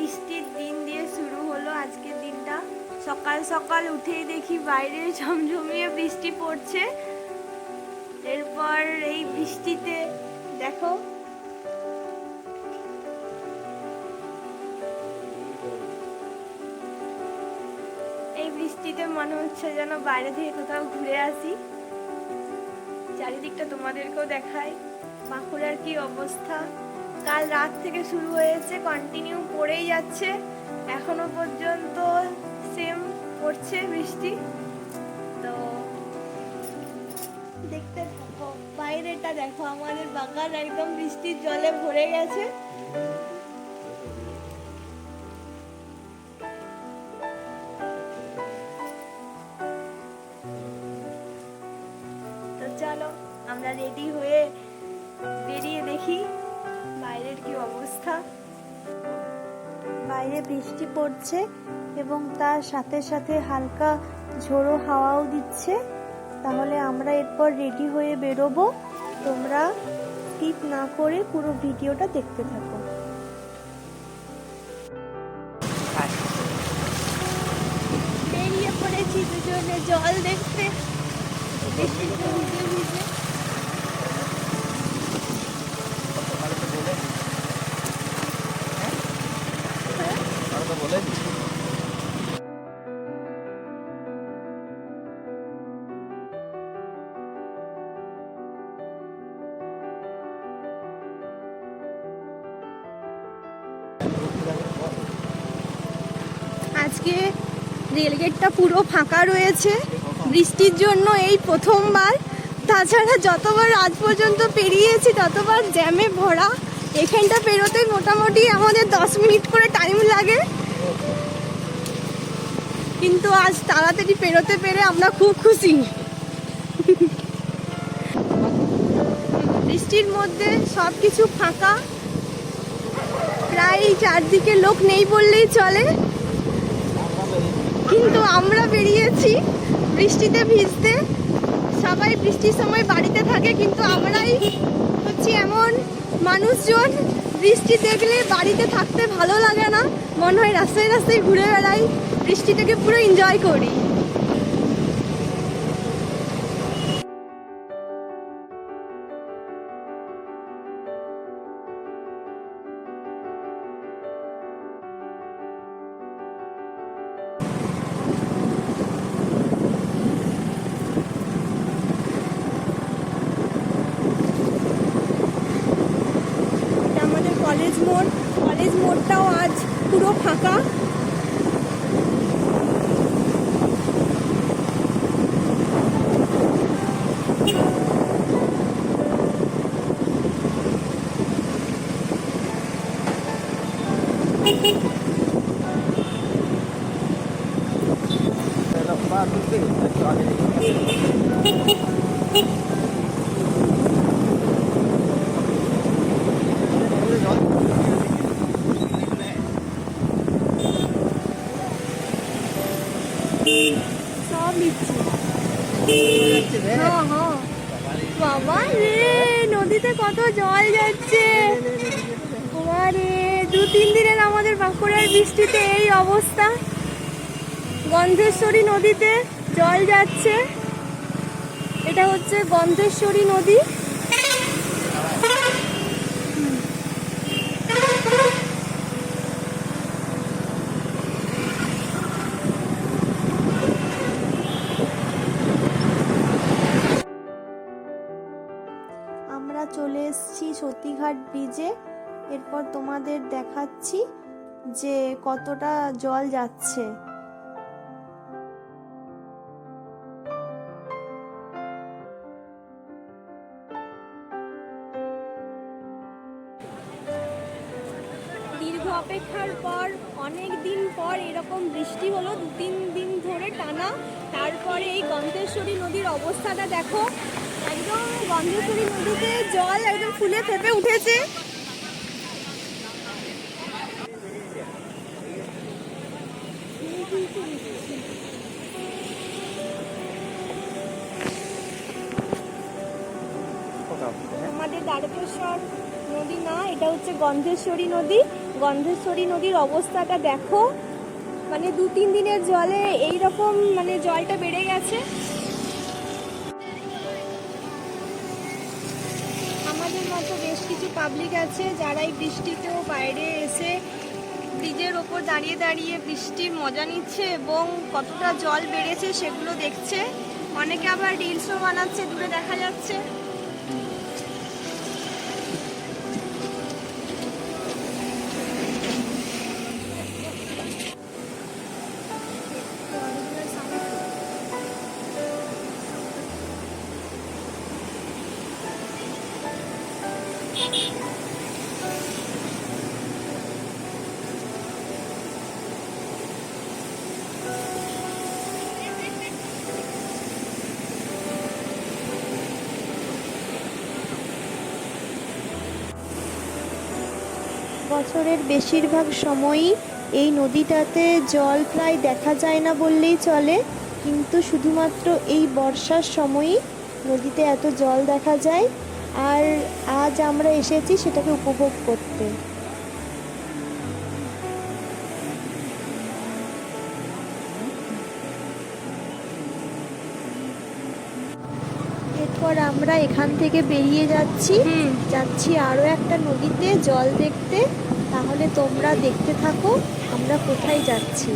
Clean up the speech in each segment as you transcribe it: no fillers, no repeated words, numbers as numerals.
বৃষ্টির দিন দিয়ে শুরু হলো আজকের দিনটা। সকাল সকাল উঠেই দেখি বাইরে ঝমঝমিয়ে বৃষ্টি পড়ছে। এরপর এই বৃষ্টিতে দেখো এই বৃষ্টিতে মনে হচ্ছে যেন বাইরে থেকে কোথাও ঘুরে আসি। চারিদিকটা তোমাদেরকেও দেখাই বাঁকুড়ার কি অবস্থা। কাল রাত থেকে শুরু হয়েছে, কন্টিনিউ পড়েই যাচ্ছে, এখনো পর্যন্ত সেম পড়ছে বৃষ্টি। তো দেখতে থাকো, বাইরেটা দেখো, আমাদের বাগান একদম বৃষ্টির জলে ভরে গেছে। তো চলো আমরা রেডি হয়ে বেরিয়ে দেখি বাইরের কি অবস্থা। বাইরে বৃষ্টি পড়ছে এবং তার সাথে সাথে হালকা ঝোড়ো হাওয়াও দিচ্ছে। তাহলে আমরা এরপর রেডি হয়ে বেরোবো। তোমরা স্কিপ না করে পুরো ভিডিওটা দেখতে থাকো। বেরিয়ে পড়েছি দুজনে জল দেখতে, বৃষ্টিতে ভিজে ভিজে। আজকে রেলগেটটা পুরো ফাঁকা রয়েছে বৃষ্টির জন্য, এই প্রথমবার। তাছাড়া যতবার আজ পর্যন্ত পেরিয়েছি ততবার জ্যামে ভরা। এখানটা পেরোতে মোটামুটি আমাদের 10 মিনিট করে টাইম লাগে, কিন্তু আজ তাড়াতাড়ি পেরোতে পেরে আমরা খুব খুশি। বৃষ্টির মধ্যে সব কিছু ফাঁকা, প্রায় চারদিকে লোক নেই বললেই চলে, কিন্তু আমরা বেরিয়েছি বৃষ্টিতে ভিজতে। সবাই বৃষ্টির সময় বাড়িতে থাকে, কিন্তু আমরাই হচ্ছে এমন মানুষজন বৃষ্টি দেখলে বাড়িতে থাকতে ভালো লাগে না, মনে হয় রাস্তায় রাস্তায় ঘুরে বেড়াই, বৃষ্টিটাকে পুরো এনজয় করি। কলেজ মোড়টাও আজ পুরো ফাঁকা। বাবা রে, নদীতে কত জল যাচ্ছে। আরে 2-3 দিনের আমাদের বাঁকুড়ার বৃষ্টিতে এই অবস্থা। গন্ধেশ্বরী নদীতে জল যাচ্ছে, এটা হচ্ছে গন্ধেশ্বরী নদী। আমরা চলে এসেছি সতীঘাট ব্রিজে। এরপর তোমাদের দেখাচ্ছি যে কতটা জল যাচ্ছে। দীর্ঘ অপেক্ষার পর অনেক দিন পর এরকম বৃষ্টি হলো, 2-3 দিন ধরে টানা। তারপরে এই গন্ধেশ্বরী নদীর অবস্থাটা দেখো, একদম গন্ধেশ্বরী নদীতে জল একদম ফুলে ফেপে উঠেছে। আমাদের দ্বারকেশ্বর নদী না, এটা হচ্ছে গন্ধেশ্বরী নদী। গন্ধেশ্বরী নদীর অবস্থাটা দেখো, মানে 2-3 দিনের জলে এই রকম মানে জলটা বেড়ে গেছে। আমাদের মতো বেশ কিছু পাবলিক আছে যারা এই বৃষ্টিতেও বাইরে এসে ব্রিজের ওপর দাঁড়িয়ে দাঁড়িয়ে বৃষ্টির মজা নিচ্ছে এবং কতটা জল বেড়েছে সেগুলো দেখছে। অনেকে আবার রিলসও বানাচ্ছে, দূরে দেখা যাচ্ছে। বছরের বেশিরভাগ সময়ই এই নদীটাতে জল প্রায় দেখা যায় না বললেই চলে, কিন্তু শুধুমাত্র এই বর্ষার সময়ই নদীতে এত জল দেখা যায়। আর আজ আমরা এসেছি সেটাকে উপভোগ করতে। এরপর আমরা এখান থেকে বেরিয়ে যাচ্ছি আরো একটা নদীতে জল দেখতে। তাহলে তোমরা দেখতে থাকো আমরা কোথায় যাচ্ছি।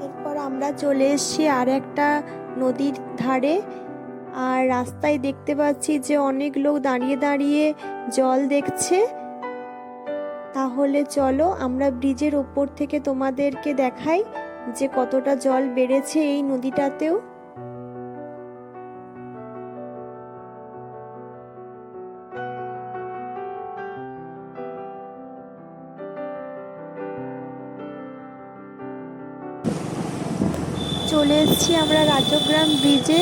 এরপর আমরা চলে এসেছি আর একটা নদীর ধারে। আর রাস্তায় দেখতে পাচ্ছি যে অনেক লোক দাঁড়িয়ে দাঁড়িয়ে জল দেখছে। তাহলে চলো আমরা ব্রিজের ওপর থেকে তোমাদেরকে দেখাই যে কতটা জল বেড়েছে এই নদীটাতেও। চলে এসেছি আমরা রাজগ্রাম ব্রিজে।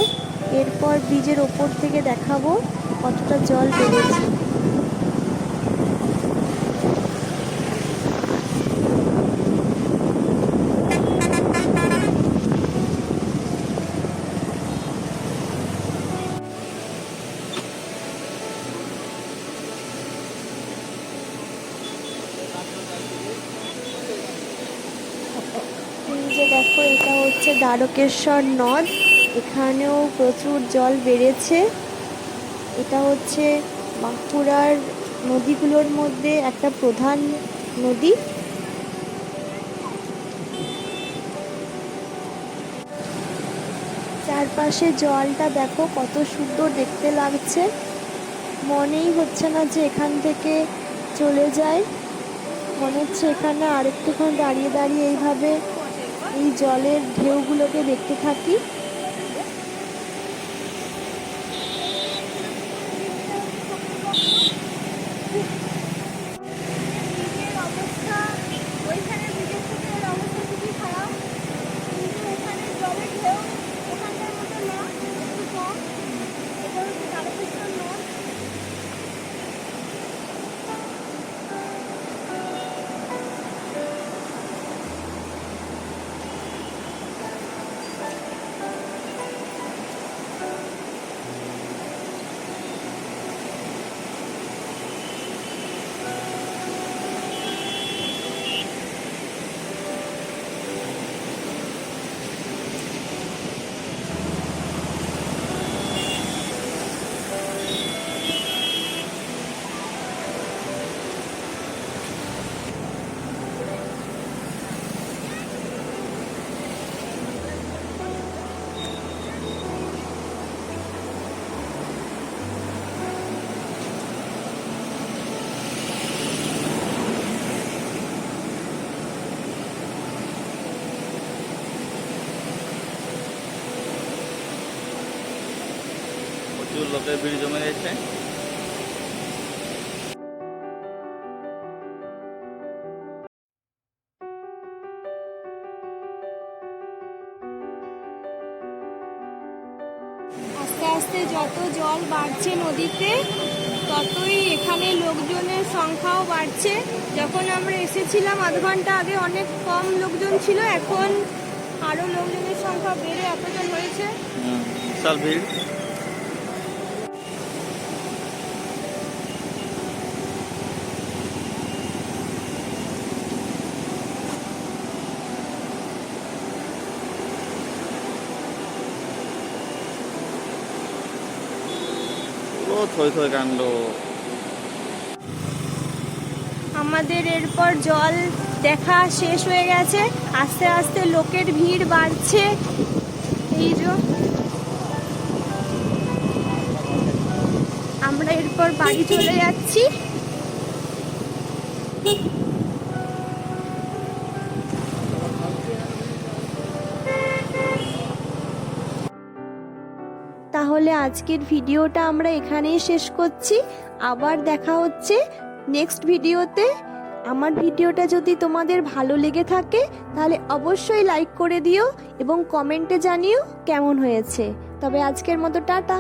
এরপর ব্রিজের ওপর থেকে দেখাবো কতটা জল বেড়েছে। দেখো এটা হচ্ছে দ্বারকেশ্বর নদ, এখানেও প্রচুর জল বেড়েছে। এটা হচ্ছে বাঁকুড়ার নদীগুলোর মধ্যে একটা প্রধান নদী। চারপাশে জলটা দেখো কত সুন্দর দেখতে লাগছে, মনেই হচ্ছে না যে এখান থেকে চলে যায়। মনে হচ্ছে এখানে আরেকটুক্ষণ দাঁড়িয়ে দাঁড়িয়ে এইভাবে এই জলের ঢেউগুলোকে দেখতে থাকি। লোকের ভিড় জমে গেছে। আস্তে আস্তে যত জল বাড়ছে নদীতে, ততই এখানে লোকজনের সংখ্যাও বাড়ছে। যখন আমরা এসেছিলাম আধ ঘন্টা আগে অনেক কম লোকজন ছিল, এখন আরো লোকজনের সংখ্যা বেড়ে এতজন হয়েছে। বিশাল ভিড়। থই থই কাণ্ড। আমাদের এরপর জল দেখা শেষ হয়ে গেছে, আস্তে আস্তে লোকের ভিড় বাড়ছে। এই যে আমরা এরপর বাড়ি চলে যাচ্ছি। তাহলে আজকের ভিডিওটা আমরা এখানেই শেষ করছি। আবার দেখা হচ্ছে নেক্সট ভিডিওতে। আমার ভিডিওটা যদি তোমাদের ভালো লেগে থাকে তাহলে অবশ্যই লাইক করে দিও এবং কমেন্টে জানিও কেমন হয়েছে। তবে আজকের মতো টাটা।